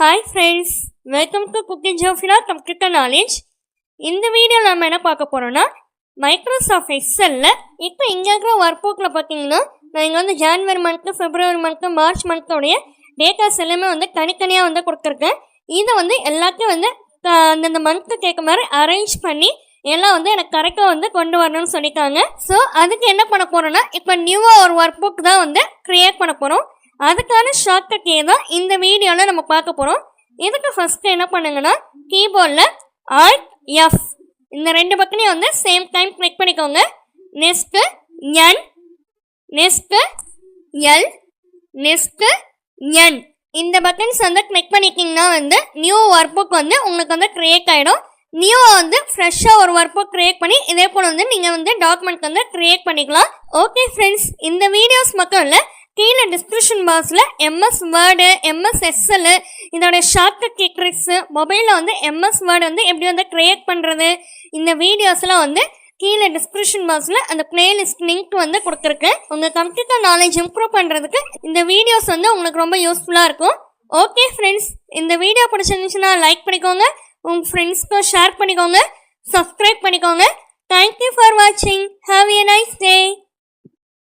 Hi friends, welcome to cooking Jofina computer knowledge. இந்த video நம்ம என்ன பார்க்க போகிறோன்னா, மைக்ரோசாஃப்ட் எக்ஸலில் இப்போ இங்கே இருக்கிற ஒர்க் புக்கில் பார்த்தீங்கன்னா, நான் இங்கே வந்து ஜான்வரி மந்த்து, பிப்ரவரி மந்த்து, மார்ச் மந்த்தோடைய டேட்டாஸ் எல்லாமே தனித்தனியாக கொடுத்துருக்கேன். இதை எல்லாத்தையும் அந்தந்த மந்த்துக்கு கேட்க மாதிரி அரேஞ்ச் பண்ணி எல்லாம் எனக்கு கரெக்டாக கொண்டு வரணும்னு சொல்லிட்டாங்க. ஸோ அதுக்கு என்ன பண்ண போகிறோன்னா, இப்போ நியூவாக ஒரு ஒர்க் புக் தான் க்ரியேட் பண்ண போகிறோம். அதுக்கான ஷார்ட்கட் தான் இந்த வீடியோவில் நம்ம பார்க்க போகிறோம். இதுக்கு ஃபஸ்ட்டு என்ன பண்ணுங்கன்னா, கீபோர்டில் Alt F இந்த ரெண்டு பக்கனையும் சேம் டைம் கிளிக் பண்ணிக்கோங்க. Next N, next L, next N இந்த பட்டன்ஸ் கிளிக் பண்ணிக்கிங்கன்னா நியூ ஒர்க் புக் உங்களுக்கு க்ரியேட் ஆகிடும். நியூவாக ஃப்ரெஷ்ஷாக ஒரு ஒர்க் புக் க்ரியேட் பண்ணி இதே போல் நீங்கள் டாக்குமெண்ட் க்ரியேட் பண்ணிக்கலாம். ஓகே ஃப்ரெண்ட்ஸ், இந்த வீடியோஸ் மட்டும் இல்லை, கீழே டிஸ்கிரிப்ஷன் பாக்ஸில் எம்எஸ் வேர்டு, எம்எஸ் எக்ஸல் இதோட ஷார்ட்கட் ட்ரிக்ஸு, மொபைலில் எம்எஸ் வேர்டு எப்படி க்ரியேட் பண்ணுறது, இந்த வீடியோஸ்லாம் கீழே டிஸ்கிரிப்ஷன் பாக்ஸில் அந்த பிளேலிஸ்ட் லிங்க் கொடுத்துருக்கேன். உங்கள் கம்ப்யூட்டர் நாலேஜ் இம்ப்ரூவ் பண்ணுறதுக்கு இந்த வீடியோஸ் உங்களுக்கு ரொம்ப யூஸ்ஃபுல்லாக இருக்கும். ஓகே ஃப்ரெண்ட்ஸ், இந்த வீடியோ பிடிச்சிருந்துச்சுன்னா லைக் பண்ணிக்கோங்க, உங்கள் ஃப்ரெண்ட்ஸ்க்கும் ஷேர் பண்ணிக்கோங்க, சப்ஸ்கிரைப் பண்ணிக்கோங்க. தேங்க்யூ ஃபார் வாட்சிங். Have a nice day.